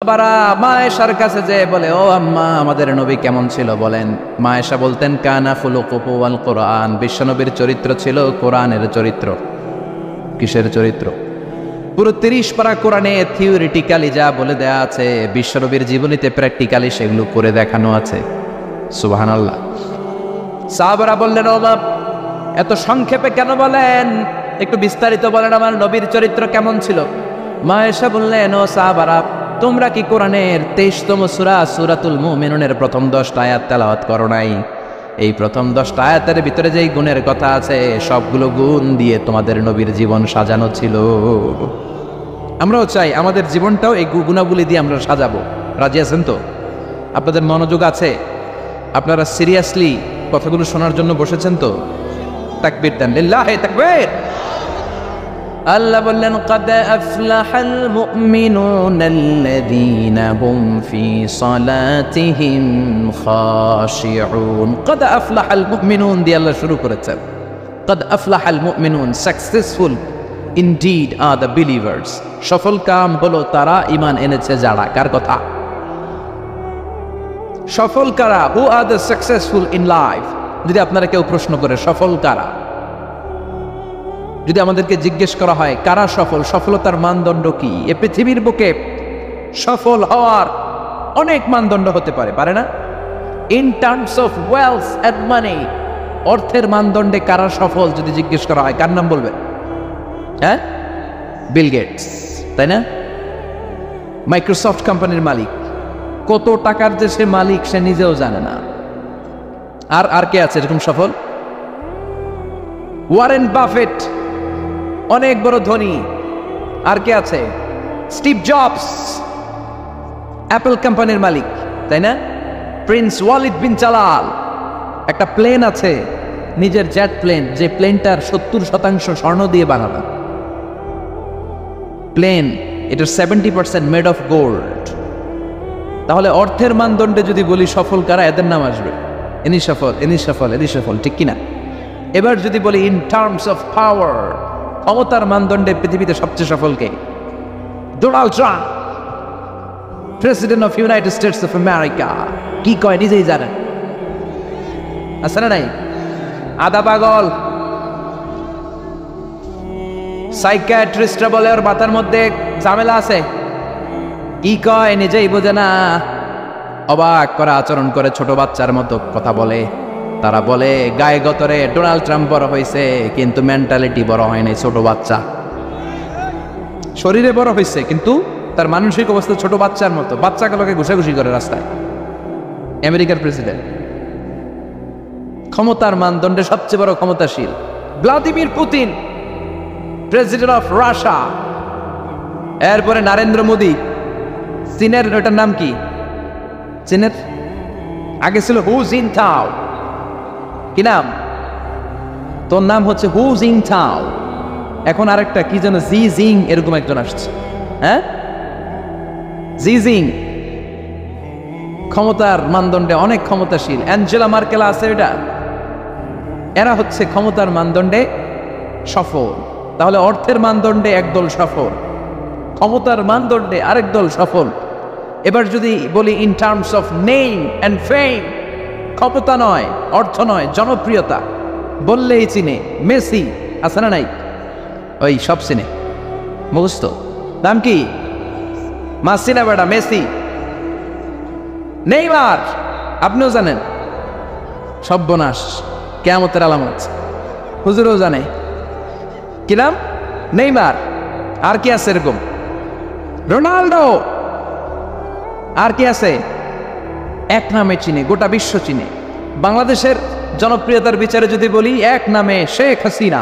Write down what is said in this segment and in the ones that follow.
সাহাবারা মা আয়েশার কাছে যেয়ে বলে, ও আম্মা, আমাদের নবী কেমন ছিল বলেন। মা আয়েশা বলতেন, কানা খুলুকুহু আল কোরআন, বিশ্বনবীর চরিত্র ছিল কোরআনের চরিত্র। কিসের চরিত্র? পুরো 30 পারা কোরআনে থিওরিটিক্যালি যা বলে দেয়া আছে, বিশ্বনবীর জীবনীতে প্র্যাকটিক্যালি সেগুলো করে দেখানো আছে। সুবহানাল্লাহ। সাহাবারা বললেন, ও মা, এত সংক্ষেপে কেন বলেন, একটু বিস্তারিত বলেন আমার নবীর চরিত্র কেমন ছিল। মা আয়েশা বললেন, ও সাহাবারা, তোমরা কি কোরআনের 23তম সূরা সূরাতুল মুমিনুনের প্রথম 10টা আয়াত তেলাওয়াত করো নাই? এই প্রথম 10টা আয়াতের ভিতরে যেই গুণের কথা আছে, সবগুলো গুণ দিয়ে তোমাদের নবীর জীবন সাজানো ছিল। আমরাও চাই আমাদের জীবনটাও এই গুণাবলী দিয়ে আমরা সাজাবো। রাজি আছেন তো? আপনাদের মনোযোগ আছে? আপনারা সিরিয়াসলি কথাগুলো শোনার জন্য বসেছেন তো? তাকবীর দেন, লিল্লাহি তাকবীর। আল্লাহ বললেন, قد أفلح المؤمنون الذين هم في صلاتهم خاشعون। قد أفلح المؤمنون দিয়ে আল্লাহ শুরু করেছেন। قد أفلح المؤمنون, successful indeed are the believers। সফল কাম হলো তারা ঈমান এনেছে যারা। কার কথা? সফল কারা? who are the successful in life? যদি আপনারা কেউ প্রশ্ন করে সফল কারা, যদি আমাদেরকে জিজ্ঞেস করা হয় কারা সফল, সফলতার মানদণ্ড কি? এ পৃথিবীর বুকে সফল হওয়ার অনেক মানদণ্ড হতে পারে, পারে না? In terms of wealth and money, অর্থের মানদণ্ডে কারা সফল যদি জিজ্ঞেস করা হয়, কার নাম বলবেন? হ্যাঁ, বিল গেটস, তাই না? মাইক্রোসফট কোম্পানির মালিক, কত টাকার যে সে মালিক সে নিজেও জানে না। আর কে আছে এরকম সফল? ওয়ারেন বাফেট, অনেক বড় ধনী। আর কে আছে? স্টিভ জবস, অ্যাপল কোম্পানির মালিক, তাই না? প্রিন্স ওয়ালিদ বিন জালাল, একটা প্লেন আছে, নিজের জেট প্লেন, যে প্লেনটার 70% স্বর্ণ দিয়ে বানানো প্লেন, এটার 70% মেড অফ গোল্ড। তাহলে অর্থের মানদণ্ডে যদি বলি সফল কারা, এদের নাম আসবে। ইনি সফল, ইনি সফল, ইনি সফল, ঠিক কিনা? এবার যদি বলি ইন টার্মস অফ পাওয়ার, ক্ষমতার মানদণ্ডে পৃথিবীতে সবচেয়ে সফল কে? Donald Trump, President of United States of America. কি কয় নিজেই জানেন, আছে না নাই? আদা পাগল। সাইকিয়াট্রিস্টরা বলে ওর মাথার মধ্যে ঝামেলা আছে। কি কয় নিজেই বোঝে না, অবাক করা আচরণ করে, ছোট বাচ্চার মতো কথা বলে। তারা বলে গায়ে গতরে ডোনাল্ড ট্রাম্প বড় হয়েছে, কিন্তু মেন্টালিটি বড় হয় নাই, ছোট বাচ্চা। শরীরে বড় হয়েছে কিন্তু তার মানসিক অবস্থা ছোট বাচ্চার মতো। বাচ্চাগুলোকে ঘুষাঘুষি করে রাস্তায়। আমেরিকার প্রেসিডেন্ট, ক্ষমতার মানদণ্ডে সবচেয়ে বড় ক্ষমতাশীল। Vladimir Putin, President of Russia. এরপরে নরেন্দ্র মোদী, চীনের, ওটার নাম কি? চীনের আগে ছিল হু জিনটাও। কি নাম? তোর নাম হচ্ছে হু জিনটাও। এখন আরেকটা কি যেন জি জিং, এরকম একজন আসছে। হ্যাঁ, জি জিং ক্ষমতার মানদণ্ডে অনেক ক্ষমতাশীল। অ্যাঞ্জেলা মার্কেল আছে, এটা এরা হচ্ছে ক্ষমতার মানদণ্ডে সফল। তাহলে অর্থের মানদণ্ডে একদল সফল, ক্ষমতার মানদণ্ডে আরেক দল সফল। এবার যদি বলি in terms of name and ফেম, ক্ষমতা নয়, অর্থ নয়, জনপ্রিয়তা বললেই চিনে। মেসি আছে না নাই? ওই সব চিনে, মুখস্থ। নাম কি? মাসি না বেটা, মেসি। নেইমার আপনিও জানেন, সর্বনাশ, কিয়ামতের আলামত, হুজুরও জানে। কি নাম? নেইমার। আর কি আছে এরকম? রোনাল্ডো। আর কি আছে? এক নামে চিনে, গোটা বিশ্ব চিনে। বাংলাদেশের জনপ্রিয়তার বিচারে যদি বলি, এক নামে শেখ হাসিনা,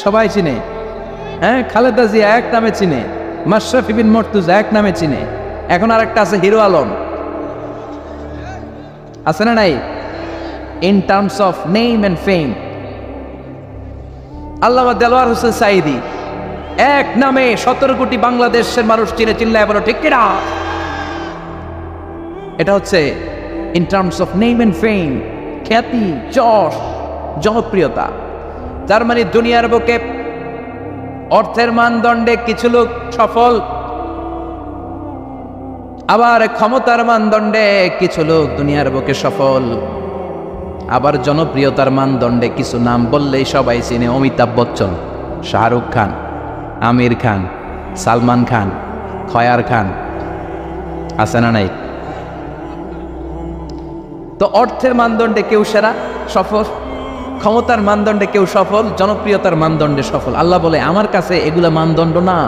সবাই চিনে। হ্যাঁ, খালেদা জিয়া এক নামে চিনে, মাশরাফি বিন মুর্তজা এক নামে চিনে। এখন আর একটা আছে হিরো আলম, আছে না নাই? In terms of name and fame. Allama Delwar Hossain Sayeedi, এক নামে 17 কোটি বাংলাদেশের মানুষ চিনে। চিল্লায় বলো ঠিক কিনা? এটা হচ্ছে in terms of name and fame, খ্যাতি, যশ, জনপ্রিয়তা। তার মানে দুনিয়ার বুকে অর্থের মানদণ্ডে কিছু লোক সফল, আবার ক্ষমতার মানদণ্ডে কিছু লোক দুনিয়ার বুকে সফল, আবার জনপ্রিয়তার মানদণ্ডে কিছু নাম বললেই সবাই চিনে। অমিতাভ বচ্চন, শাহরুখ খান, আমির খান, সালমান খান, খয়ার খান, আছে না নাই? তো অর্থের মানদণ্ডে কেউ সেরা সফল, ক্ষমতার মানদণ্ডে কেউ সফল, জনপ্রিয়তার মানদণ্ডে সফল। আল্লাহ বলে আমার কাছে এগুলা মানদণ্ড না।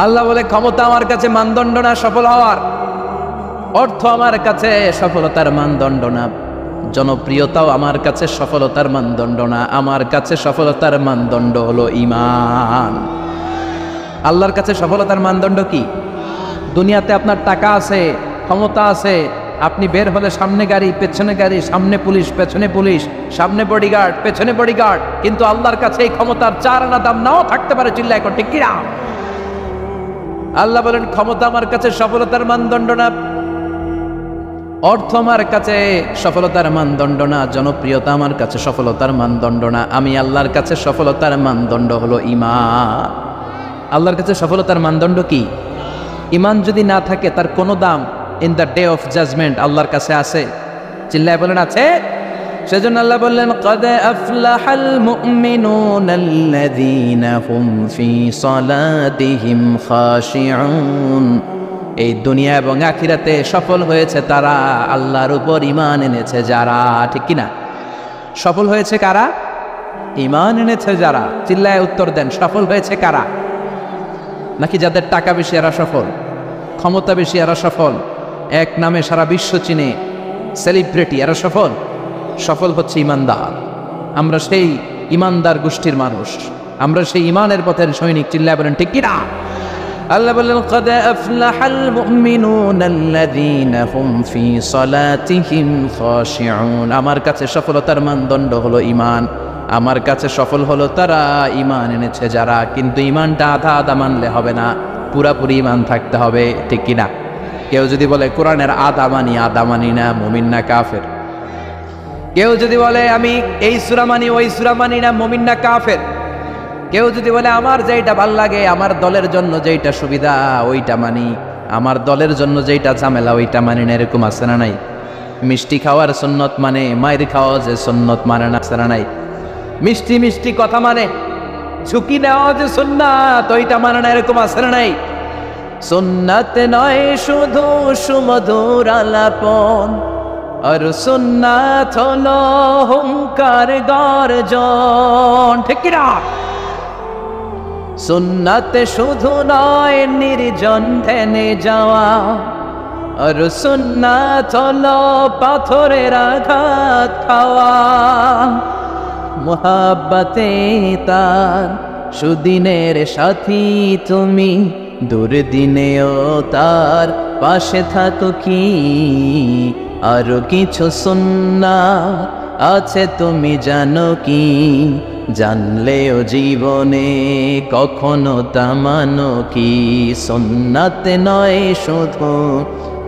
আল্লাহ বলে ক্ষমতা আমার কাছে মানদণ্ড না সফল হওয়ার, অর্থ আমার কাছে সফলতার মানদণ্ড না, জনপ্রিয়তাও আমার কাছে সফলতার মানদণ্ড না। আমার কাছে সফলতার মানদণ্ড হলো ঈমান। আল্লাহর কাছে সফলতার মানদণ্ড কি? দুনিয়াতে আপনার টাকা আছে, ক্ষমতা আছে, আপনি বের হলে সামনে গাড়ি, পেছনে গাড়ি, সামনে পুলিশ, পেছনে পুলিশ, সামনে বডিগার্ড, পেছনে বডিগার্ড, কিন্তু আল্লাহর কাছে এই ক্ষমতার 4 আনা দাম নাও থাকতে পারে। চিল্লায় এখন ঠিক কিনা? আল্লাহ বলেন ক্ষমতা আমার কাছে সফলতার মানদণ্ড না, অর্থ আমার কাছে সফলতার মানদণ্ড না, জনপ্রিয়তা আমার কাছে সফলতার মানদণ্ড না। আমি আল্লাহর কাছে সফলতার মানদণ্ড হলো ঈমান। আল্লাহর কাছে সফলতার মানদণ্ড কি? ঈমান যদি না থাকে তার কোনো দাম in the day of judgement আল্লাহর কাছে আছে। চিল্লায় বলেন আছে? সেজন্য আল্লাহ বললেন কদ আফলাহাল মুমিনুনাল্লাযীনা হুম ফি সালাতিহিম খাশিউন। এই দুনিয়া এবং আখিরাতে সফল হয়েছে তারা, আল্লাহর উপর ঈমান এনেছে যারা। ঠিক কিনা? সফল হয়েছে কারা? ঈমান এনেছে যারা। চিল্লায় উত্তর দেন, সফল হয়েছে কারা? নাকি যাদের টাকা বেশি এরা সফল, ক্ষমতা বেশি এরা সফল, এক নামে সারা বিশ্ব চিনে, সেলিব্রিটি এরা সফল? সফল হচ্ছে ঈমানদার। আমরা সেই ঈমানদার গোষ্ঠীর মানুষ, আমরা সেই ঈমানের পথের সৈনিক। চিল্লায় বলেন ঠিক কিনা? আল্লাহ বললেন কদ আফলাহাল মুমিনুনাল্লাযীনা হুম ফি সালাতিহিম খাশিউন। আমার কাছে সফলতার মানদণ্ড হলো ঈমান। আমার কাছে সফল হলো তারা, ঈমান এনেছে যারা। কিন্তু ঈমানটা আধা আধা মানলে হবে না, পুরাপুরি ঈমান থাকতে হবে। ঠিক কিনা? কেউ যদি বলে কোরআনের আধা মানি না, মুমিন না কাফের। কেউ যদি বলে আমি এই সূরা মানি ওই সূরা মানি না, মুমিন না কাফের। কেউ যদি বলে আমার যেইটা ভাল লাগে, আমার দলের জন্য যেইটা সুবিধা ওইটা মানি, আমার দলের জন্য যেইটা ঝামেলা ওইটা মানি না, এরকম আছে না নাই? মিষ্টি খাওয়ার সুন্নত মানে, মায়ের খাওয়া যে সুন্নত মানে না, আছে না নাই? মিষ্টি মিষ্টি কথা মানে, ঝুঁকি নেওয়া যে সুন্নাত ওইটা মানে না, এরকম আছে না নাই? সুন্নাত নয় শুধু সুমধুর আলাপন, আর সুন্নাত হলো হুঙ্কার গর্জন। ঠিক কিনা? সুন্নাত শুধু নয় নির্জন ধ্যানে যাওয়া, আর সুন্নাত হলো পাথরের আঘাত খাওয়া। মুহাব্বতে তার সুদিনের সাথী তুমি, দুর্দিনেও তার পাশে থাকো কি। আরো কিছু সুন্নাত আছে তুমি জানো কি, জানলেও জীবনে কখনো তা মানো কি। সুন্নাত নয় শুধু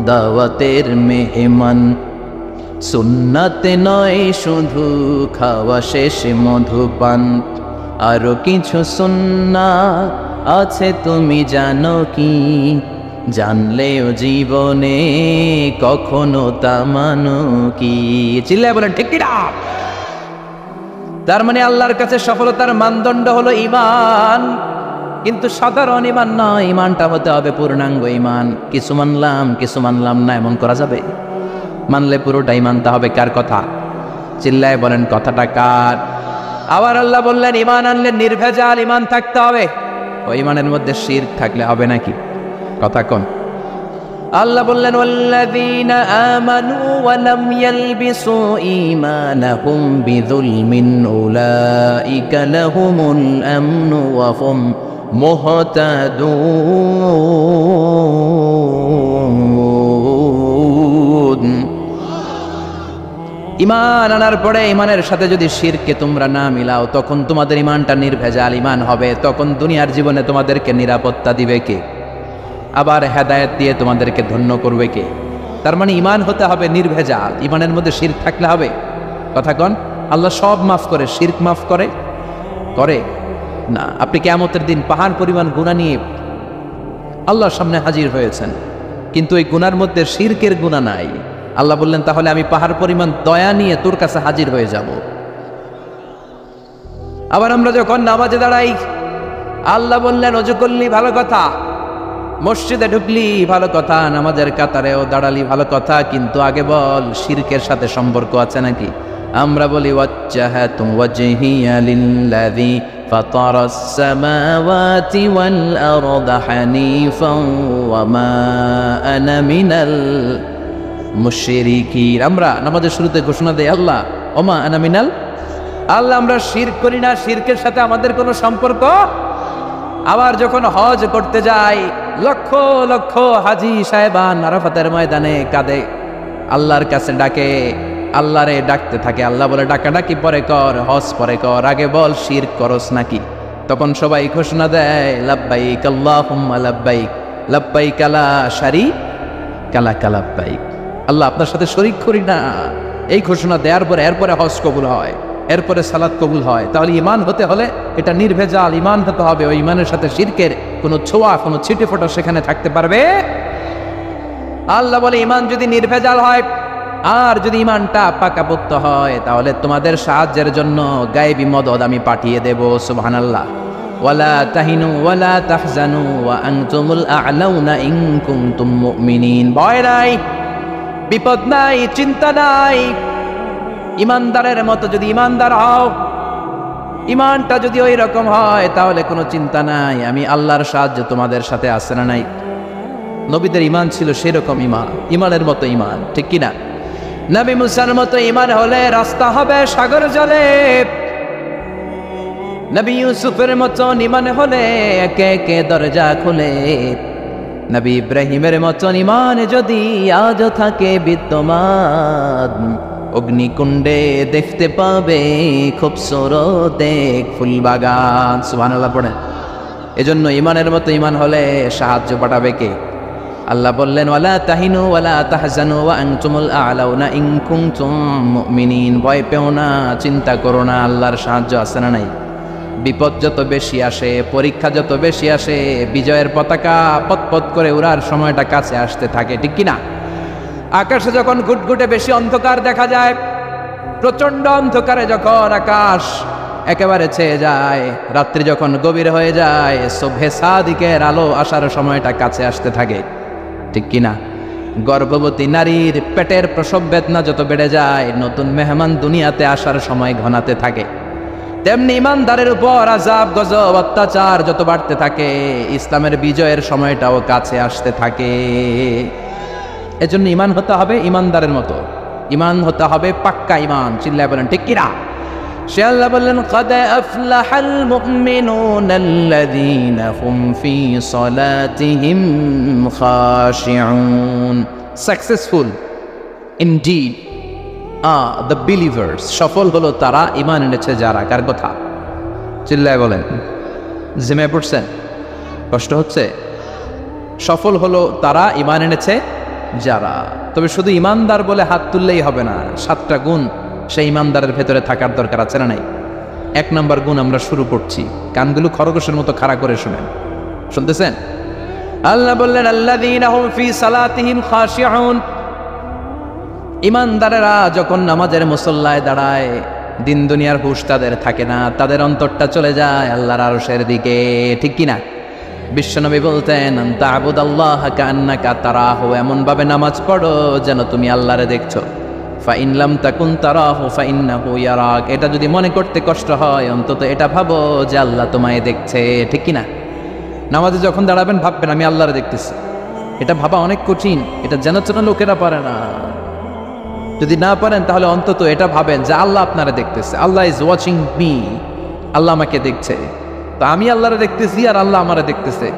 দাওয়াতের মেহমান, সুন্নাত নয় শুধু খাওয়া শেষে মধুপান। আরো কিছু সুন্নাত আছে তুমি জানো কি, জানলেও জীবনে কখনো তা মানো কি। চিল্লায় বলেন ঠিক কিনা? তার মানে আল্লাহর কাছে সফলতার মানদণ্ড হলো ঈমান, কিন্তু সাধারণ ঈমান নয়, ঈমানটা হতে হবে পূর্ণাঙ্গ ঈমান। কিছু মানলাম না এমন করা যাবে? মানলে পুরোটাই মানতে হবে। কার কথা? চিল্লায় বলেন কথাটা কার? আবার আল্লাহ বললেন ঈমান আনলে নির্ভেজাল ঈমান থাকতে হবে। ওই ঈমানের মধ্যে শিরক থাকলে হবে নাকি? কথা কোন? আল্লাহ বললেন ওয়াল্লাযীনা আমানু ওয়া লাম ইয়ালবিসু ঈমানাহুম বিযুলমিন উলাইকা লাহুমুল আমনু ওয়া হুম মুহতাদুন। ঈমান আনার পরে ঈমানের সাথে যদি শিরকে তোমরা না মিলাও, তখন তোমাদের ঈমানটা নির্ভেজাল ঈমান হবে। তখন দুনিয়ার জীবনে তোমাদেরকে নিরাপত্তা দিবে কে? আবার হেদায়েত দিয়ে তোমাদেরকে ধন্য করবে কে? তার মানে ঈমান হতে হবে নির্ভেজাল, ঈমানের মধ্যে শিরক থাকলে হবে? কথা কন? আল্লাহ সব মাফ করে, শিরক মাফ করে? করে না। আপনি কিয়ামতের দিন পাহাড় পরিমাণ গুনাহ নিয়ে আল্লাহর সামনে হাজির হয়েছেন, কিন্তু এই গুনার মধ্যে শিরকের গুনাহ নাই। আল্লাহ বললেন, তাহলে আমি পাহাড় পরিমাণ দয়া নিয়ে তোর কাছে হাজির হয়ে যাব। আবার আমরা যখন নামাজে দাঁড়াই, আল্লাহ বললেন, ওযু করলি ভালো কথা, মসজিদে ঢুকলি ভালো কথা, নামাজের কাতারেও দাঁড়ালি ভালো কথা, কিন্তু আগে বল শিরকের সাথে সম্পর্ক আছে নাকি? আমরা বলি ওয়াজ্জাহাতু ওয়াজহিয়া লিল্লাযী ফাতারাস সামাওয়াতি ওয়াল আরদা হানিফান ওয়া মা আনা মিনাল মুশরিকিন। আমরা নামাজের শুরুতে ঘোষণা দেই, আল্লাহ ওমা আনা মিনাল, আল্লাহ আমরা শিরক করি না, শিরকের সাথে আমাদের কোনো সম্পর্ক। আবার যখন হজ করতে যাই, লক্ষ লক্ষ হাজি সাহেবান আরাফাতের ময়দানে কাঁদে, আল্লাহর কাছে ডাকে, আল্লাহরে ডাকতে থাকে। আল্লাহ বলে, ডাকাডাকি পরে কর, হজ পরে কর, আগে বল শিরক করস নাকি? তখন সবাই ঘোষণা দেয়, লাব্বাইক আল্লাহুম্মা লাব্বাইক, লাব্বাইক লা শারীকা লাক লাব্বাইক, আল্লাহ আপনার সাথে শরীক করি না। এই ঘোষণা দেওয়ার পরে এরপরে হজ কবুল হয়, এরপরে সালাত কবুল হয়। তাহলে ইমান হতে হলে এটা নির্ভেজাল ইমান হতে হবে। ওই ইমানের সাথে শিরকের কোনো ছোঁয়া, কোনো ছিটে ফোঁটা সেখানে থাকতে পারবে। আল্লাহ বলে, ইমান যদি নির্ভেজাল হয় আর যদি ইমানটা পাকাপোক্ত হয়, তাহলে তোমাদের সাহায্যের জন্য গায়েবী মদদ আমি পাঠিয়ে দেব। সুবহানাল্লাহ। ওয়ালা তাহিনু ওয়ালা তাহজানু ওয়া আনতুমুল আ'লাউনা ইন কুনতুম মুমিনিন। ভয় নাই, বিপদ নাই, চিন্তা নাই। ইমানদারের মতো যদি ইমানদার হও, ইমানটা যদি ওই রকম হয়, তাহলে কোনো চিন্তা নাই, আমি আল্লাহর সাহায্য তোমাদের সাথে আছে না নাই? নবীদের ইমান ছিল সেরকম ইমান, ইমানের মতো ইমান, ঠিক কিনা? নবী মুসার মতো ইমান হলে রাস্তা হবে সাগর জলে। নবী ইউসুফের মতো ইমান হলে একে একে দরজা খুলে। নবী ইব্রাহিমের মতো ইমান যদি আজও থাকে বিদ্যমান, অগ্নিকুণ্ডে দেখতে পাবে খুবসুরত এক ফুলবাগান। সুবহানাল্লাহ পড়েন। এজন্য ইমানের মতো ইমান হলে সাহায্য পাঠাবে কে? আল্লাহ বললেন, ওয়ালা তাহিনু ওয়ালা তাহজানু ওয়া আনতুমুল আ'লাউনা ইন কুনতুম মুমিনিন। ভয় পেও না, চিন্তা করো না, আল্লাহর সাহায্য আছে না নাই? বিপদ যত বেশি আসে, পরীক্ষা যত বেশি আসে, বিজয়ের পতাকা পতপত করে উড়ার সময়টা কাছে আসতে থাকে, ঠিক কিনা? আকাশে যখন ঘুটঘুটে বেশি অন্ধকার দেখা যায়, প্রচন্ড অন্ধকারে যখন আকাশ একেবারে ছেয়ে যায়, রাত্রি যখন গভীর হয়ে যায়, সুবহে সাদিকের আলো আসার সময়টা কাছে আসতে থাকে, ঠিক কিনা? গর্ভবতী নারীর পেটের প্রসব বেদনা যত বেড়ে যায়, নতুন মেহমান দুনিয়াতে আসার সময় ঘনাতে থাকে, তেমনি ইমানদারের উপর আযাব গজব অত্যাচার যত বাড়তে থাকে, ইসলামের বিজয়ের সময়টাও কাছে আসতে থাকে। এজন্য ইমান হতে হবে ইমানদারের মতো, ইমান হতে হবে পাক্কা ইমান। চিল্লায় বলেন ঠিক কিনা? সে আল্লাহ বললেন, قد أفلح المؤمنون الذين هم في صلاتهم خاشعون. Successful indeed are the believers. সফল হলো তারা ইমান এনেছে যারা। কার কথা? চিল্লায় বলেন। জিমে পড়ছেন? কষ্ট হচ্ছে? সফল হলো তারা ইমান এনেছে যারা। তবে শুধু ইমানদার বলে হাত তুললেই হবে না, 7টা গুণ সেই ইমানদারের ভেতরে থাকার দরকার আছে না নাই? 1 নম্বর গুণ আমরা শুরু করছি, কানগুলো খরগোশের মতো খাড়া করে শুনেন। শুনতেছেন? আল্লাহ বললেন, আল্লাযীনা হুম ফি সালাতিহিম খাশিউন। ইমানদারেরা যখন নামাজের মুসল্লায় দাঁড়ায়, দিন দুনিয়ার হুঁশ তাদের থাকে না, তাদের অন্তরটা চলে যায় আল্লাহর আরশের দিকে, ঠিক কিনা? বিশ্বনবী বলতেন, আনতা আবুদাল্লাহ কান্নাকা তারাহু, এমন ভাবে নামাজ পড়ো যেন তুমি আল্লাহরে দেখছো। ফাইন লাম তাকুন তারাহু ফাইন্নাহু ইয়ারাক। এটা যদি মনে করতে কষ্ট হয়, অন্তত এটা ভাবো যে আল্লাহ তোমায় দেখছে, ঠিক কিনা? নামাজে যখন দাঁড়াবেন ভাববেন আমি আল্লাহরে দেখতেছি। এটা ভাবা অনেক কঠিন, এটা যেন যেন লোকেরা পারে না। যদি না পারেন তাহলে অন্তত এটা ভাবেন যে আল্লাহ আপনারা দেখতেছে, আল্লাহ ইজ ওয়াচিং মি, আল্লাহ আমাকে দেখছে। তো আমি আল্লাহরে দেখতেছি আর আল্লাহ আমারে দেখতেছে।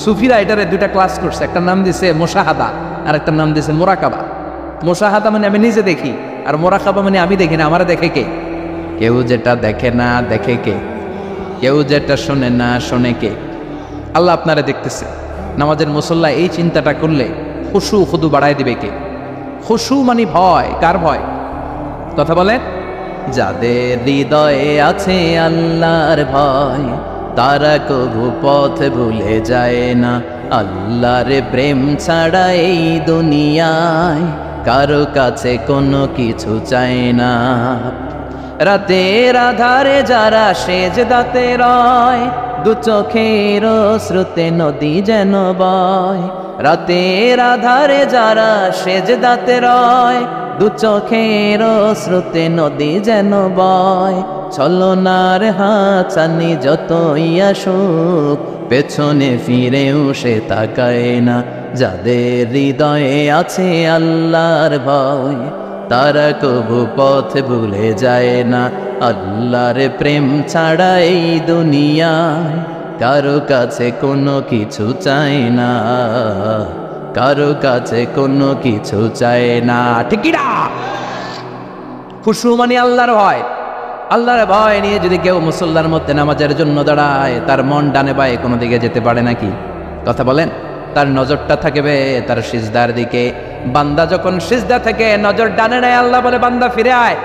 সুফিরা এটারে 2টা ক্লাস করছে, একটা নাম দিছে মুশাহাদা আর একটা নাম দিছে মুরাকাবা। মুশাহাদা মানে আমি নিজে দেখি, আর মুরাকাবা মানে আমি দেখি না, আমারে দেখে কে? কেউ যেটা দেখে না দেখে কে? কেউ যেটা শোনে না শোনে কে? আল্লাহ আপনারা দেখতেছে। নামাজের মুসল্লা এই চিন্তাটা করলে খুশু খুদু বাড়ায় দিবে কে? খুশু মানে ভয়। কার ভয়? কথা বলেন। যাদের হৃদয়ে আছে আল্লাহর ভয়, তারা কবু পথ ভুলে যায় না, আল্লাহর প্রেম ছাড়া এই দুনিয়ায় কারো কাছে কোনো কিছু চাই না। রাতের আধারে যারা সেজদাতে রয়, দু চোখের স্রোতে নদী যেন বয়। রাতের আধারে যারা সেজদাতে রয়, দু চোখের স্রোতে নদী যেন বয়। ছলনার হাতছানি যতই আসুক, পেছনে ফিরেও সে তাকায় না। যাদের হৃদয়ে আছে আল্লাহর ভয়, তারা কবু পথ ভুলে যায় না। আল্লাহর প্রেম ছাড়া এই দুনিয়ায় কারো কাছে কোনো কিছু চায় না, কারো কাছে কোনো কিছু চায় না। ঠিক না? খুশু মানে আল্লাহর ভয়। আল্লাহর ভয় নিয়ে যদি কেউ মুসল্লার মধ্যে নামাজের জন্য দাঁড়ায়, তার মন ডানে বায়ে কোনো দিকে যেতে পারে নাকি? কথা বলেন। তার নজরটা থাকবে তার সিজদার দিকে। বান্দা যখন সিজদা থেকে নজর ডানে নেয়, আল্লাহ বলে বান্দা ফিরে আয়।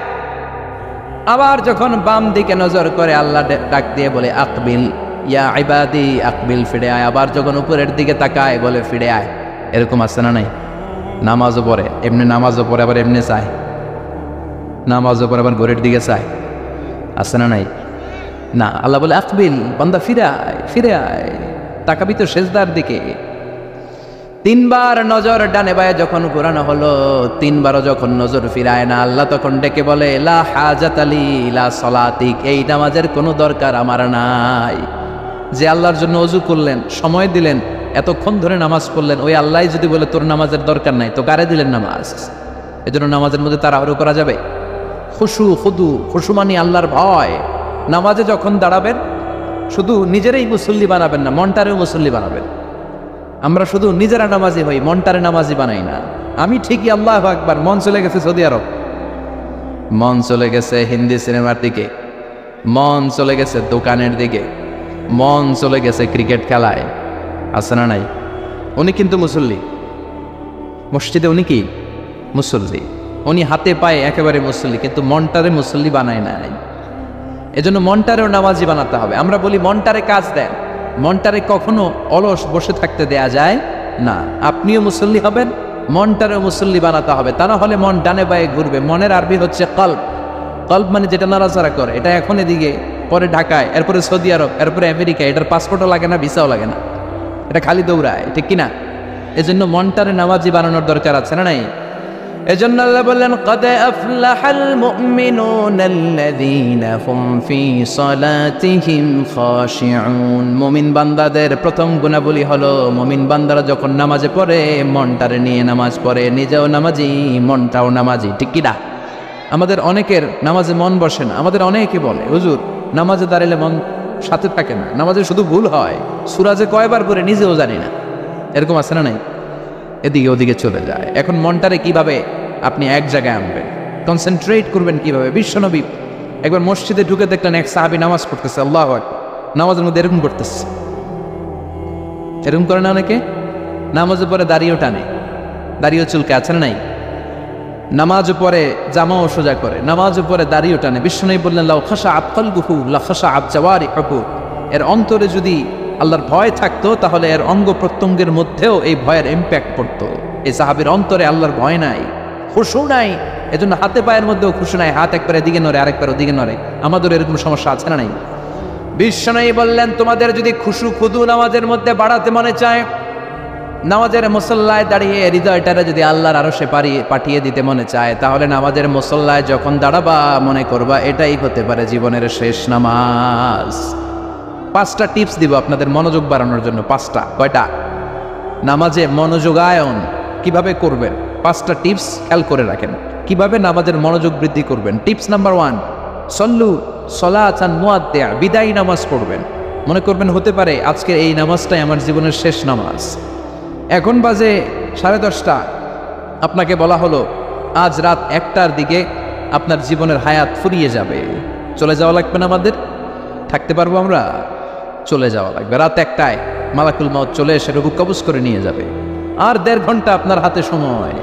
আবার যখন বাম দিকে নজর করে, আল্লাহ ডাক দিয়ে বলে আকবিল ইয়া ইবাদি আকবিল, ফিরে আয়। আবার যখন উপরের দিকে তাকায় বলে ফিরে আয়। এরকম আছে না নাই? নামাজও পড়ে এমনি, নামাজও পড়ে আবার এমনি চায়, নামাজও পড়ে আবার ঘরের দিকে চায়, আছে না নাই? না, আল্লাহ বলে আকবিল, বান্দা ফিরে আয়, ফিরে আয়, তাকাবি তো সেজদার দিকে। তিনবার নজর ডানে বায়ে যখন ঘোরানো হলো, তিনবারও যখন নজর ফিরায় না, আল্লাহ তখন ডেকে বলে লা হাজাত আলি লা সলাতিক, এই নামাজের কোনো দরকার আমার নাই। যে আল্লাহর জন্য ওযু করলেন, সময় দিলেন, এতক্ষণ ধরে নামাজ পড়লেন, ওই আল্লাহ যদি বলে তোর নামাজের দরকার নাই, তো কারে দিলেন নামাজ? এজন্য নামাজের মধ্যে তাড়াহুড়ো করা যাবে? খুশু খুদু, খুশু মানে আল্লাহর ভয়। নামাজে যখন দাঁড়াবেন, শুধু নিজেরাই মুসল্লি বানাবেন না, মনটারেও মুসল্লি বানাবেন। আমরা শুধু নিজেরা নামাজি হই, মনটারে নামাজি বানাই না। আমি ঠিকই আল্লাহু আকবার, মন চলে গেছে সৌদি আরব, মন চলে গেছে হিন্দি সিনেমার দিকে, মন চলে গেছে দোকানের দিকে, মন চলে গেছে ক্রিকেট খেলায়, আছে না নাই? উনি কিন্তু মুসল্লি, মসজিদে উনি কি মুসল্লি, উনি হাতে পায়ে একেবারে মুসল্লি, কিন্তু মনটারে মুসল্লি বানায় নাই। এজন্য মনটারেও নামাজি বানাতে হবে। আমরা বলি মনটারে কাজ দেন, মনটারে কখনো অলস বসে থাকতে দেয়া যায় না। আপনিও মুসল্লি হবেন, মনটারেও মুসল্লি বানাতে হবে, তা না হলে মন ডানে বায়ে ঘুরবে। মনের আরবি হচ্ছে কলব। কলব মানে যেটা নাড়াচাড়া করে। এটা এখন এদিকে, পরে ঢাকায়, এরপরে সৌদি আরব, এরপরে আমেরিকা। এটার পাসপোর্টও লাগে না, ভিসাও লাগে না, এটা খালি দৌড়ায়, ঠিক কিনা? এজন্য মনটারে নামাজি বানানোর দরকার আছে না নাই? এজন্য আল্লাহ বললেন কদ আফলাহাল মুমিনুনাল্লাযীনা হুম ফি সালাতিহিম খাশিউন। মুমিন বান্দাদের প্রথম গুণাবলী হলো, মুমিন বান্দারা যখন নামাজে পড়ে, মনটারে নিয়ে নামাজ পড়ে, নিজেও নামাজি, মনটাও নামাজি, ঠিক কি না? আমাদের অনেকের নামাজে মন বসে না। আমাদের অনেকে বলে হুজুর নামাজে দাঁড়ালে মন সাথে থাকে না, নামাজে শুধু ভুল হয়, সূরা যে কয়বার পড়ে নিজেও জানি না। এরকম আছে না নাই? এদিকে ওদিকে চলে যায়। এখন মনটারে কিভাবে আপনি এক জায়গায় আনবেন, কনসেন্ট্রেট করবেন কিভাবে? বিশ্বনবী একবার মসজিদে ঢুকে দেখলেন এক সাহাবী নামাজ পড়তেছে, আল্লাহু আকবার, নামাজের মধ্যে এরকম করতেছে। এরকম করে না অনেকে? নামাজের পরে দাড়িও টানে, দাড়িও চুলকে, আছে না নাই? নামাজ পরে জামাও সোজা করে, নামাজ পরে দাড়িও টানে। বিশ্বনবী বললেন লাউ খাশাআত কলবুহু লা খাশাআত জাওয়ারিহুহু, এর অন্তরে যদি আল্লাহর ভয় থাকতো, তাহলে এর অঙ্গ প্রত্যঙ্গের মধ্যেও এই ভয়ের ইম্প্যাক্ট পড়তো। এই সাহাবীর অন্তরে আল্লাহর ভয় নাই, খুশু নাই, এজন্য হাতে পায়ের মধ্যেও খুশু নাই, হাত একবার এদিকে নড়ে, আরেকবার ওদিকে নড়ে। আমাদের এরকম সমস্যা আছে না নাই? বিশ্বনবী বললেন তোমাদের যদি খুশু খুদু নামাজের মধ্যে বাড়াতে মনে চায়, নামাজের মুসল্লায় দাঁড়িয়ে হৃদয়টারে যদি আল্লাহর আরশে পাঠিয়ে দিতে মনে চায়, তাহলে নামাজের মুসল্লায় যখন দাঁড়াবা মনে করবা এটাই হতে পারে জীবনের শেষ নামাজ। 5টা টিপস দিব আপনাদের মনোযোগ বাড়ানোর জন্য। 5টা। কয়টা? নামাজে মনোযোগায়ন কিভাবে করবেন, 5টা টিপস খেয়াল করে রাখেন, কিভাবে নামাজের মনোযোগ বৃদ্ধি করবেন। টিপস নাম্বার 1, সল্লু সলাতান মুআদ্দিয়া, বিদায়ী নামাজ পড়বেন। মনে করবেন হতে পারে আজকের এই নামাজটাই আমার জীবনের শেষ নামাজ। এখন বাজে 10:30, আপনাকে বলা হলো আজ রাত 1টার দিকে আপনার জীবনের হায়াত ফুরিয়ে যাবে, চলে যাওয়া লাগবে না? আমাদের থাকতে পারবো আমরা? চলে যাওয়া লাগবে। রাত 1টায় মালাকুল মউত চলে এসে রূহ কবজ করে নিয়ে যাবে। আর 1.5 ঘন্টা আপনার হাতে সময়।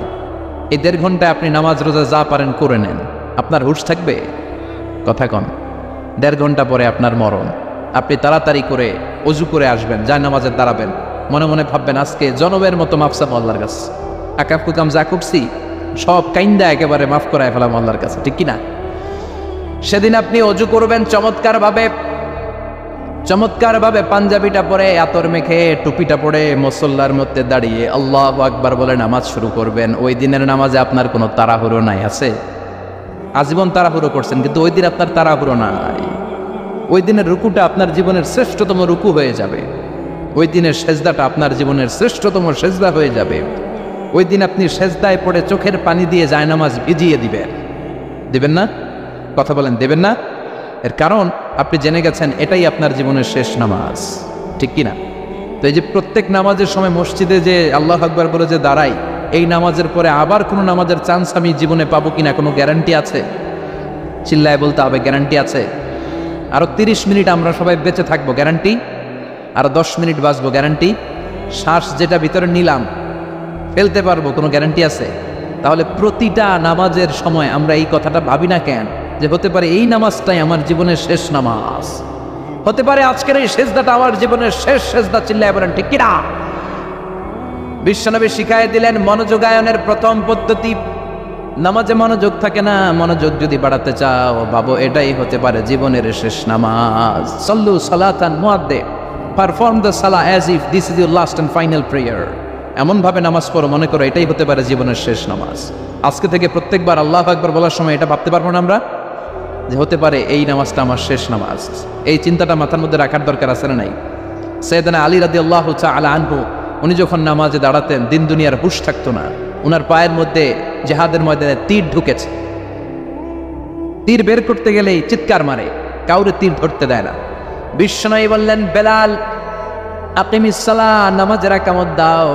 এই 1.5 ঘন্টায় আপনি নামাজ রোজা যা পারেন করে নেন, আপনার হুঁশ থাকবে? কথা কন। 1.5 ঘন্টা পরে আপনার মরণ। আপনি তাড়াতাড়ি করে অজু করে আসবেন, যায় নামাজে দাঁড়াবেন, মনে মনে ভাববেন আজকে জনমের মতো মাফসাম আল্লাহর কাছে, আকাম কুকাম যা করছি সব কাইন্দা একেবারে মাফ করায় ফেলাম আল্লাহর কাছে, ঠিক কিনা? সেদিন আপনি অজু করবেন চমৎকার ভাবে পাঞ্জাবিটা পরে, আতর মেখে, টুপিটা পরে মুসল্লার মধ্যে দাঁড়িয়ে আল্লাহু আকবার বলে নামাজ শুরু করবেন। ওই দিনের নামাজে আপনার কোনো তাড়াহুড়ো নাই, আছে? আজীবন তাড়াহুড়ো করছেন, কিন্তু ওই দিন আপনার তাড়াহুড়ো নাই। ওই দিনের রুকুটা আপনার জীবনের শ্রেষ্ঠতম রুকু হয়ে যাবে। ওই দিনের সেজদাটা আপনার জীবনের শ্রেষ্ঠতম সেজদা হয়ে যাবে। ওই দিন আপনি সেজদায় পড়ে চোখের পানি দিয়ে জায়নামাজ ভিজিয়ে দিবেন না? কথা বলেন, দেবেন না? এর কারণ আপনি জেনে গেছেন এটাই আপনার জীবনের শেষ নামাজ, ঠিক কিনা? তো এই যে প্রত্যেক নামাজের সময় মসজিদে যে আল্লাহু আকবার বলে যে দাঁড়াই, এই নামাজের পরে আবার কোনো নামাজের চান্স আমি জীবনে পাবো কিনা কোনো গ্যারান্টি আছে? চিল্লায় বলতে হবে, গ্যারান্টি আছে? আরো 30 মিনিট আমরা সবাই বেঁচে থাকবো, গ্যারান্টি? আরো 10 মিনিট বাঁচবো, গ্যারান্টি? শ্বাস যেটা ভিতরে নিলাম ফেলতে পারবো, কোনো গ্যারান্টি আছে? তাহলে প্রতিটা নামাজের সময় আমরা এই কথাটা ভাবি না কেন যে হতে পারে এই নামাজটাই আমার জীবনের শেষ নামাজ, হতে পারে আজকের এই সেজদাটা আমার জীবনের শেষ সেজদা। চিল্লায় বলেন ঠিক কিনা? বিশ্বনবী শিখায় দিলেন মনোযোগায়নের প্রথম পদ্ধতি। নামাজে মনোযোগ থাকে না, মনোযোগ যদি বাড়াতে চাও ভাবো এটাই হতে পারে জীবনের শেষ নামাজ। সল্লু সালাতান মুআদ্দে, perform the salah as if this is your last and final prayer. এমন ভাবে নামাজ পড়ো মনে করো এটাই হতে পারে জীবনের শেষ নামাজ। আজকে থেকে প্রত্যেকবার আল্লাহু আকবার বলার সময় এটা ভাবতে পারবো না আমরা যে হতে পারে এই নামাজটা আমার শেষ নামাজ? এই চিন্তাটা মাথার মধ্যে রাখার দরকার আছে না নাই? সাইয়েদনা আলী রাদিয়াল্লাহু তাআলা আনহু উনি যখন নামাজে দাঁড়াতেন দিন দুনিয়ার হুঁশ থাকতো না। উনার পায়ের মধ্যে জিহাদের ময়দানে তীর ঢুকেছে, তীর বের করতে গেলেই চিৎকার মারে, কাউরে তীর ধরতে দেয় না। বিশ্বনবী বললেন, বেলাল আকিমিস সালাহ, নামাজের একামত দাও।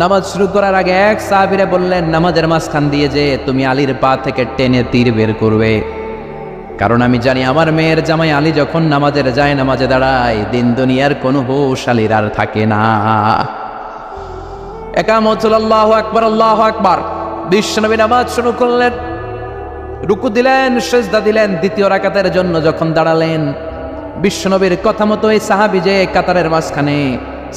নামাজ শুরু করার আগে এক সাহাবীরে বললেন, নামাজের মাঝখান দিয়ে যে তুমি আলীর পা থেকে টেনে তীর বের করবে, কারণ আমি জানি আমার মেয়ের জামাই আলী যখন নামাজের যায়, নামাজে দাঁড়ায়, দিন দুনিয়ার কোনো হুঁশ আলীর আর থাকে না। একামত আল্লাহু আকবার, আল্লাহু আকবার। বিশ্বনবী নামাজ শুরু করলেন, রুকু দিলেন, সিজদা দিলেন। দ্বিতীয় রাকাতের জন্য যখন দাঁড়ালেন, বিশ্বনবীর কথা মতো এই সাহাবী যে কাতারের মাঝখানে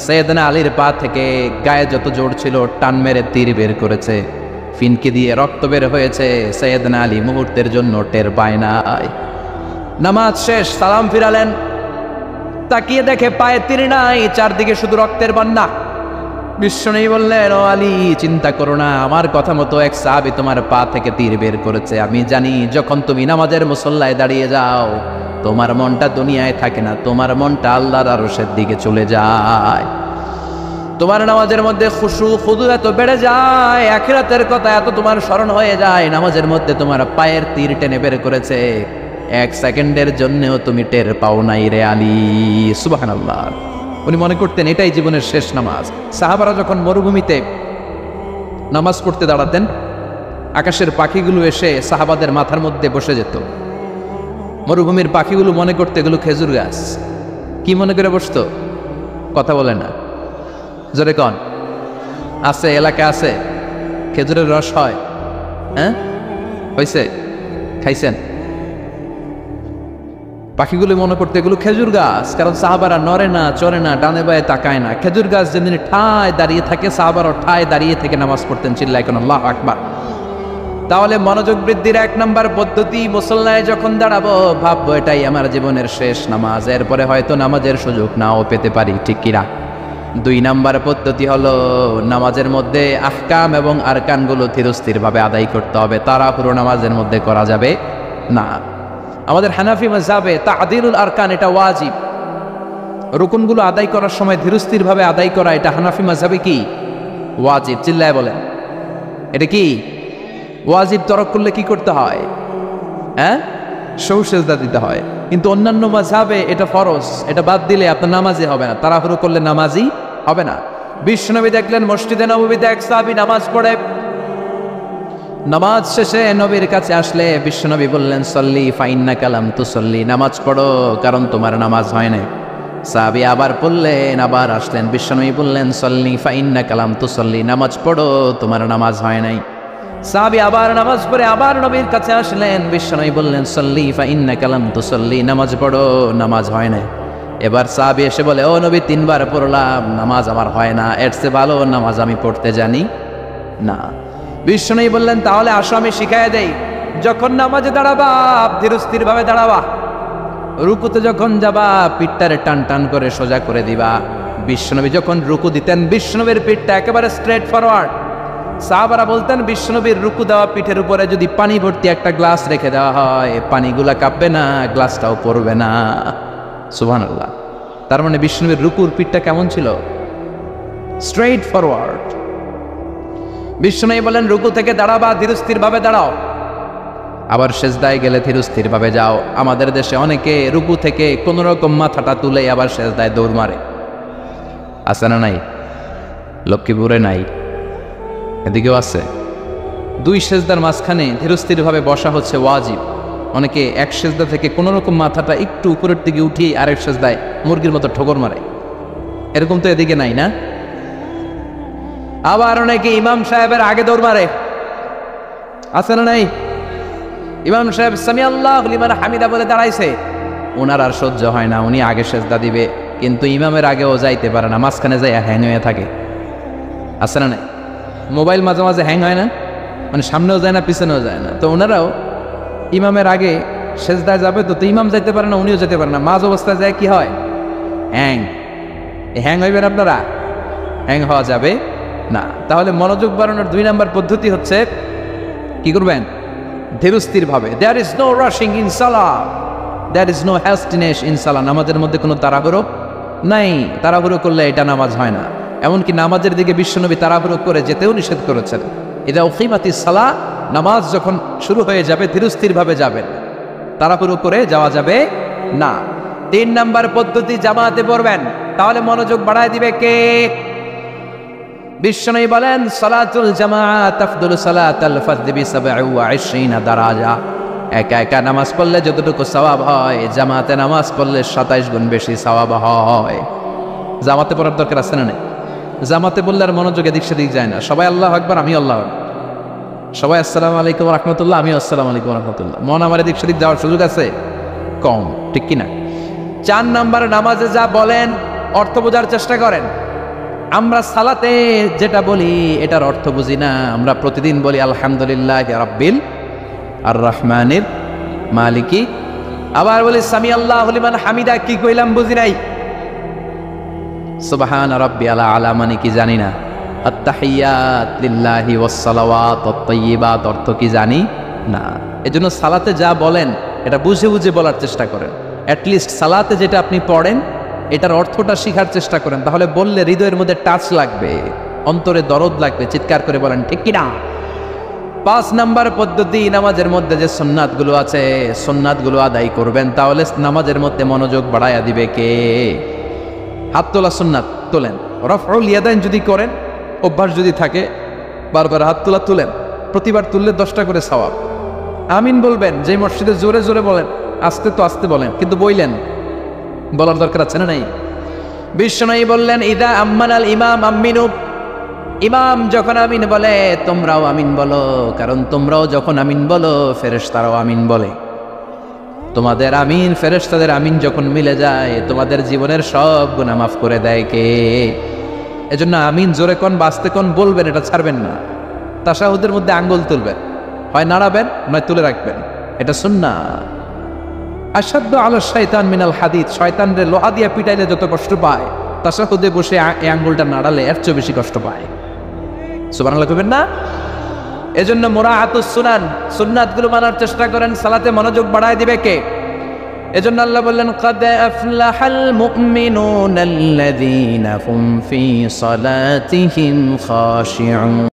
সাইয়েদনা আলীর পা থেকে গায়ে যত জোর ছিল টান মেরে তীর বের করেছে, ফিনকি দিয়ে রক্ত বের হয়েছে। সাইয়েদনা আলী মুহূর্তের জন্য টের পায় নাই। নামাজ শেষ, সালাম ফিরালেন, তাকিয়ে দেখে পায়ে তীর নাই, চারদিকে শুধু রক্তের বন্যা। বিশ্বনবী বললেন, ও আলী চিন্তা করো না, আমার কথা মতো এক সাহাবী তোমার পা থেকে তীর বের করেছে। আমি জানি যখন তুমি নামাজের মুসল্লায় দাঁড়িয়ে যাও তোমার মনটা দুনিয়ায় থাকে না, তোমার মনটা আল্লাহর আরশের দিকে চলে যায়। তোমার নামাজের মধ্যে খুশু খুদু এত বেড়ে যায়, আখিরাতের কথা এত তোমার স্মরণ হয়ে যায়, নামাজের মধ্যে তোমার পায়ের তীর টেনে বের করেছে, এক সেকেন্ডের জন্যও তুমি টের পাও নাই রে আলী। সুবহানাল্লাহ। উনি মনে করতেন এটাই জীবনের শেষ নামাজ। সাহাবারা যখন মরুভূমিতে নামাজ পড়তে দাঁড়াতেন, আকাশের পাখিগুলো এসে সাহাবাদের মাথার মধ্যে বসে যেত। মরুভূমির পাখিগুলো মনে করতে এগুলো খেজুর গাছ। কি মনে করে বসতো? কথা বলে না, জোরে কন। আছে, এলাকা আছে খেজুরের রস হয়? হ্যাঁ হয়েছে, খাইছেন? পাখিগুলো মনে করতে এগুলো খেজুর গাছ, কারণ সাহাবারা নড়ে না, চড়ে না, ডানে বায়ে তাকায় না। খেজুর গাছ যেদিন ঠায় দাঁড়িয়ে থাকে, সাহাবারা ঠায় দাঁড়িয়ে থেকে নামাজ পড়তেন। চিল্লায় কোন আল্লাহু আকবার। তাহলে মনোযোগ বৃদ্ধির 1 নম্বর পদ্ধতি, মুসল্লায় যখন দাঁড়াবো ভাববো এটাই আমার জীবনের শেষ নামাজ, এরপরে হয়তো নামাজের সুযোগ নাও পেতে পারি, ঠিক কিনা? 2 নম্বর পদ্ধতি হলো নামাজের মধ্যে আহকাম এবং আরকানগুলো ধীরস্থির ভাবে আদায় করতে হবে, তাড়াহুড়ো নামাজের মধ্যে করা যাবে না। আমাদের হানাফি মাযহাবে তা'দিলুল আরকান এটা ওয়াজিব। রুকুনগুলো আদায় করার সময় ধীরস্থির ভাবে আদায় করা এটা হানাফি মাযহাবে কি ওয়াজিব। চিল্লায় বলেন, এটা কি ওয়াজিব? তরক করলে কি করতে হয়? হ্যাঁ, সেজদা দিতে হয়। কিন্তু অন্যান্য মাযহাবে এটা ফরজ, এটা বাদ দিলে আপনার নামাজই হবে না, তাড়াহুড়ো করলে নামাজই হবে না। বিশ্বনবী দেখলেন মসজিদে নববীতে এক সাহাবী নামাজ পড়ে, নামাজ শেষে নবীর কাছে আসলে বিশ্বনবী বললেন, সল্লি ফাইন্নাকা লাম তুসল্লি, নামাজ পড়ো কারণ তোমার নামাজ হয় নাই। সাহাবী আবার পড়লেন, আবার আসলেন, বিশ্বনবী বললেন, সল্লি ফাইন্নাকা লাম তুসল্লি, নামাজ পড়ো তোমার নামাজ হয় নাই। সাহাবী আবার নামাজ পড়ে আবার নবীর কাছে আসলেন, বিশ্বনবী বললেন, সল্লি ফাইন্নাকা লাম তুসল্লি, নামাজ পড়ো নামাজ হয় নাই। এবার সাহাবী এসে বলে, ও নবী, 3 বার পড়লাম, নামাজ আমার হয় না, এর চেয়ে ভালো নামাজ আমি পড়তে জানি না। বিশ্বনবী বললেন, তাহলে আসো আমি শিখাইয়া দেই। যখন নামাজে দাঁড়াবা ধীরস্থির ভাবে দাঁড়াবা, রুকুতে যখন যাবা পিঠটারে টান টান করে সোজা করে দিবা। বিশ্বনবী যখন রুকু দিতেন বিশ্বনবীর পিঠটা একেবারে স্ট্রেট ফরওয়ার্ড। সাহাবারা বলতেন, বিশ্বনবীর রুকু দেওয়া পিঠের উপরে যদি পানি ভর্তি একটা গ্লাস রেখে দেওয়া হয়, পানিগুলা কাঁপবে না, গ্লাসটাও পড়বে না। সুবহানাল্লাহ। তার মানে বিশ্বনবীর রুকুর পিঠটা কেমন ছিল? Straight forward. বিশ্বনবী বলেন, রুকু থেকে দাঁড়াবা ধীরস্থির ভাবে দাঁড়াও, আবার সেজদায় গেলে ধীরস্থির ভাবে যাও। আমাদের দেশে অনেকে রুকু থেকে কোন রকম মাথাটা তুলে আবার সেজদায় দৌড় মারে, আছে না নাই? লক্ষ্মীপুরে নাই, এদিকেও আছে। 2 সেজদার মাঝখানে ধীরস্থির ভাবে বসা হচ্ছে ওয়াজিব। অনেকে এক সেজদা থেকে কোন রকম মাথাটা একটু উপরের দিকে উঠিয়ে আরেক সেজদায় মুরগির মতো ঠোকর মারে, এরকম তো এদিকে নাই না? আবার অনেকে ইমাম সাহেবের আগে দৌড় মারে, আছে না নাই? ইমাম সাহেব সামি আল্লাহু লিমান হামিদা বলে দাঁড়াইছে, ওনার আর সহ্য হয় না, উনি আগে সেজদা দিবে, কিন্তু ইমামের আগেও যাইতে পারে না, মাঝখানে যাই হ্যাং হয়ে থাকে, আছে না নাই? মোবাইল মাঝে মাঝে হ্যাং হয় না, মানে সামনেও যায় না পিছনেও যায় না। তো ওনারাও ইমামের আগে সেজদায় যাবে, তো ইমাম যাইতে পারে না, উনিও যেতে পারে না, মাঝ অবস্থায় যায় কি হয়? হ্যাং। হ্যাং হইবেন আপনারা? হ্যাং হওয়া যাবে না। তাহলে মনোযোগ বাড়ানোর 2 নম্বর পদ্ধতি হচ্ছে, কি করবেন? ধীরস্থির ভাবে। There is no rushing in salah, there is no hastiness in salah. নামাজের মধ্যে কোনো তাড়াহুড়ো নাই, তাড়াহুড়ো করলে এটা নামাজ হয় না। এমনকি নামাজের দিকে বিশ্বনবী তাড়াহুড়ো করে যেতেও নিষেধ করেছেন। ইদা উকিমাতিস সালাহ, নামাজ যখন শুরু হয়ে যাবে ধীরস্থির ভাবে যাবেন, তাড়াহুড়ো করে যাওয়া যাবে না। 3 নম্বর পদ্ধতি, জামাতে পড়বেন, তাহলে মনোযোগ বাড়ায় দিবে কে? বিশ্বনবী বলেন, সালাতুল জামাআত আফদলু সালাতাল ফারদি বি27 দারাজা। একা একা নামাজ পড়লে যতটুকু সওয়াব হয়, জামাতে নামাজ পড়লে 27 গুণ বেশি সওয়াব হয়। জামাতে পড়ার দরকার আছে না? জামাতে বললে আর মনোযোগ এদিক সেদিক যায় না। সবাই আল্লাহু আকবার, আমি আল্লাহু আকবার, সবাই আসসালামু আলাইকুম ওয়া রাহমাতুল্লাহ, আমি আসসালামু আলাইকুম ওয়া রাহমাতুল্লাহ, মন আমার এদিক সেদিক যাওয়ার সুযোগ আছে? কম, ঠিক কি না? 4 নম্বর, নামাজে যা বলেন অর্থ বোঝার চেষ্টা করেন। আমরা সালাতে যেটা বলি এটার অর্থ বুঝি না। আমরা প্রতিদিন বলি আলহামদুলিল্লাহ রাব্বিল আর রহমানির মালিকি, আবার বলি সামি আল্লাহু লিমান হামিদা, কি কইলাম বুঝি নাই। সুবহান রাব্বিয়াল আলা মানে কি জানি না। আত-তাহিয়াত লিল্লাহি ওয়াস সালাওয়াত ওয়াত তাইয়্যিবাত অর্থ কি জানি না। এজন্য সালাতে যা বলেন এটা বুঝে বুঝে বলার চেষ্টা করেন। অ্যাট লিস্ট সালাতে যেটা আপনি পড়েন এটার অর্থটা শিখার চেষ্টা করেন, তাহলে বললে হৃদয়ের মধ্যে টাচ লাগবে, অন্তরে দরদ লাগবে, চিৎকার করে বলেন ঠিক কিনা। 5 নম্বর পদ্ধতি, নামাজের মধ্যে যে সুন্নাতগুলো আছে সুন্নাতগুলো আদায় করবেন, তাহলে নামাজের মধ্যে মনোযোগ বাড়ায়া দিবে কে? হাত তোলা সুন্নাত তোলেন। রফউল ইয়াদাইন যদি করেন, অভ্যাস যদি থাকে, বারবার হাত তোলা তুলেন, প্রতিবার তুললে 10টা করে সওয়াব। আমিন বলবেন, যে মসজিদে জোরে জোরে বলেন, আস্তে তো আস্তে বলেন, কিন্তু বইলেন, বলার দরকার আছে না নাই? বিশ্বনবী বললেন, ইদা আম্মানাল ইমাম আমিনু, ইমাম যখন আমিন বলে তোমরাও আমিন বলো, কারণ তোমরাও যখন আমিন বলো ফেরেশতারাও আমিন বলে। তোমাদের আমিন ফেরেশতাদের আমিন যখন মিলে যায়, তোমাদের জীবনের সব গুনাহ মাফ করে দেয় কে? এজন্য আমিন জোরে কোন বাস্তে কোন বলবেন, এটা ছাড়বেন না। তাশাহুদের মধ্যে আঙ্গুল তুলবেন, হয় নাড়াবেন নয় তুলে রাখবেন, এটা সুন্নাহ। আশাদ্দু আলা শাইতান মিনাল হাদিদ, শয়তানরে লোহা দিয়া পিটাইলে যত কষ্ট পায়, তাশাহুদে বসে এই আঙ্গুলটা নাড়ালে এর চেয়ে বেশি কষ্ট পায়। সুবহানাল্লাহ কইবেন না? এজন্য মুরাআতুস সুনান, সুন্নাতগুলো মানার চেষ্টা করেন, সালাতে মনোযোগ বাড়ায় দিবে কে? এজন্য আল্লাহ বললেন, ক্বাদ আফলাহাল মুমিনুনাল্লাযীনা হুম ফি সালাতিহিম খাশিউন।